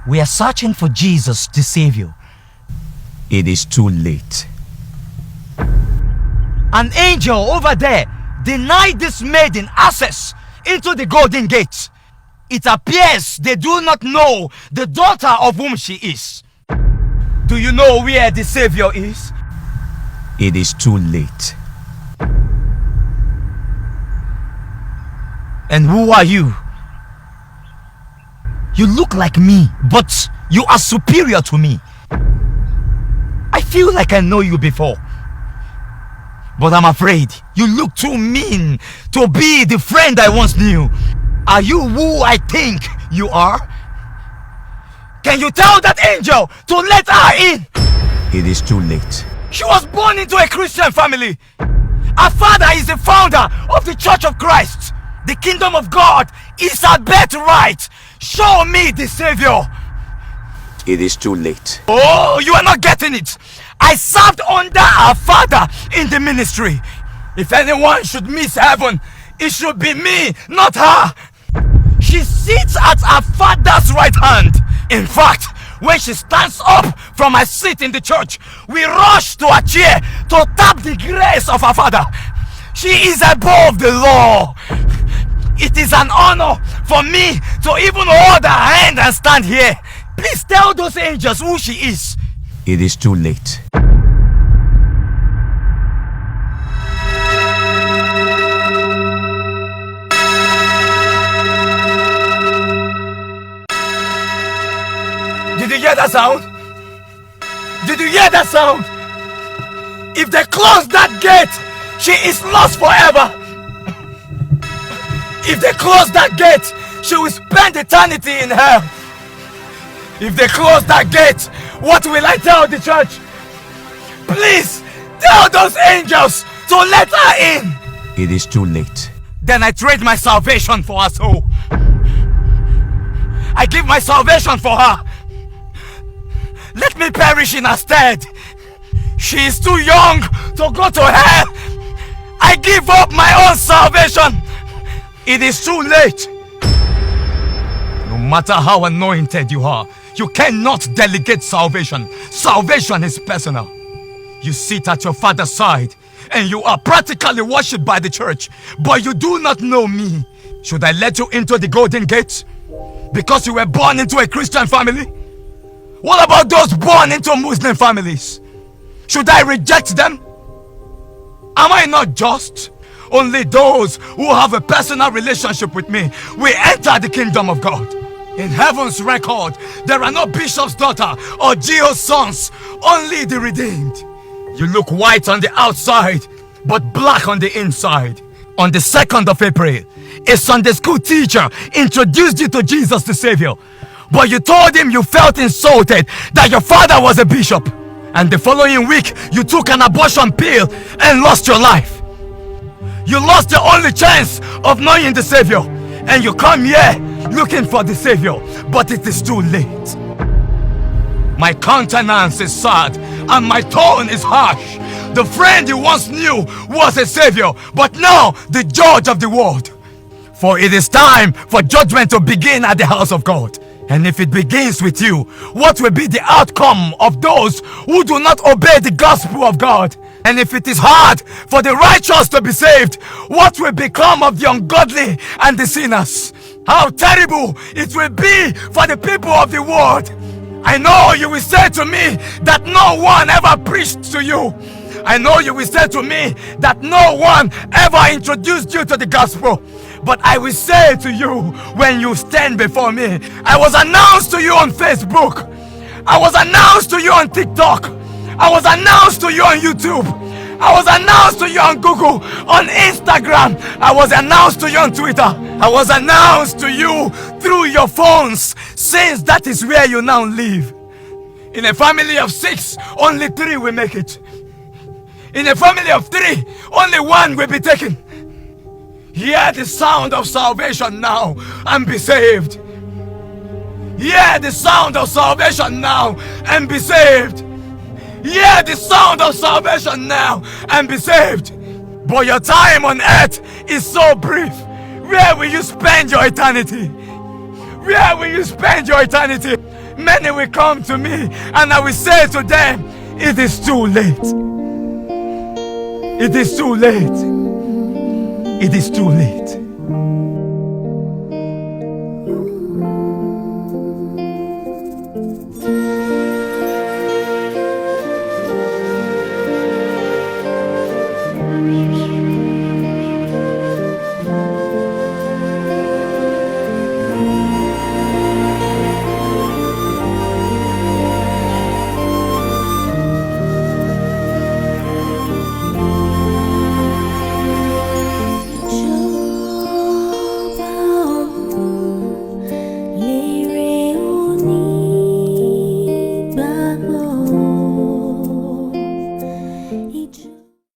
We are searching for Jesus, the Savior. It is too late. An angel over there denied this maiden access into the golden gate. It appears they do not know the daughter of whom she is. Do you know where the Savior is? It is too late. And who are you? You look like me, but you are superior to me. I feel like I know you before. But I'm afraid you look too mean to be the friend I once knew. Are you who I think you are? Can you tell that angel to let her in? It is too late. She was born into a Christian family. Her father is the founder of the Church of Christ. The kingdom of God is her birthright. Show me the Savior. It is too late. Oh, you are not getting it. I served under her father in the ministry. If anyone should miss heaven, it should be me, not her. She sits at her father's right hand. In fact, when she stands up from her seat in the church, we rush to her chair to tap the grace of her father. She is above the law. It is an honor for me to even hold her hand and stand here. Please tell those angels who she is. It is too late. Did you hear that sound? Did you hear that sound? If they close that gate, she is lost forever. If they close that gate, she will spend eternity in hell. If they close that gate, what will I tell the church? Please, tell those angels to let her in. It is too late. Then I trade my salvation for her soul. I give my salvation for her. Let me perish in her stead. She is too young to go to hell. I give up my own salvation. It is too late. No matter how anointed you are, you cannot delegate salvation. Salvation is personal. You sit at your father's side and you are practically worshipped by the church, but you do not know me. Should I let you into the golden gate because you were born into a Christian family? What about those born into Muslim families? Should I reject them? Am I not just? Only those who have a personal relationship with me will enter the kingdom of God. In heaven's record, there are no bishop's daughter or Geo's sons, only the redeemed. You look white on the outside, but black on the inside. On the 2nd of April, a Sunday school teacher introduced you to Jesus the Savior, but you told him you felt insulted that your father was a bishop. And the following week, you took an abortion pill and lost your life. You lost your only chance of knowing the Savior, and you come here looking for the Savior, but it is too late. My countenance is sad and my tone is harsh. The friend you once knew was a Savior, but now the judge of the world. For it is time for judgment to begin at the house of God. And if it begins with you, what will be the outcome of those who do not obey the gospel of God? And if it is hard for the righteous to be saved, what will become of the ungodly and the sinners? How terrible it will be for the people of the world. I know you will say to me that no one ever preached to you. I know you will say to me that no one ever introduced you to the gospel. But I will say to you when you stand before me, I was announced to you on Facebook. I was announced to you on TikTok. I was announced to you on YouTube. I was announced to you on Google, on Instagram. I was announced to you on Twitter. I was announced to you through your phones, since that is where you now live. In a family of 6, only 3 will make it. In a family of 3, only 1 will be taken. Hear the sound of salvation now and be saved. Hear the sound of salvation now and be saved. Hear the sound of salvation now and be saved. But your time on earth is so brief. Where will you spend your eternity? Where will you spend your eternity? many will come to me, and I will say to them, it is too late. It is too late. It is too late.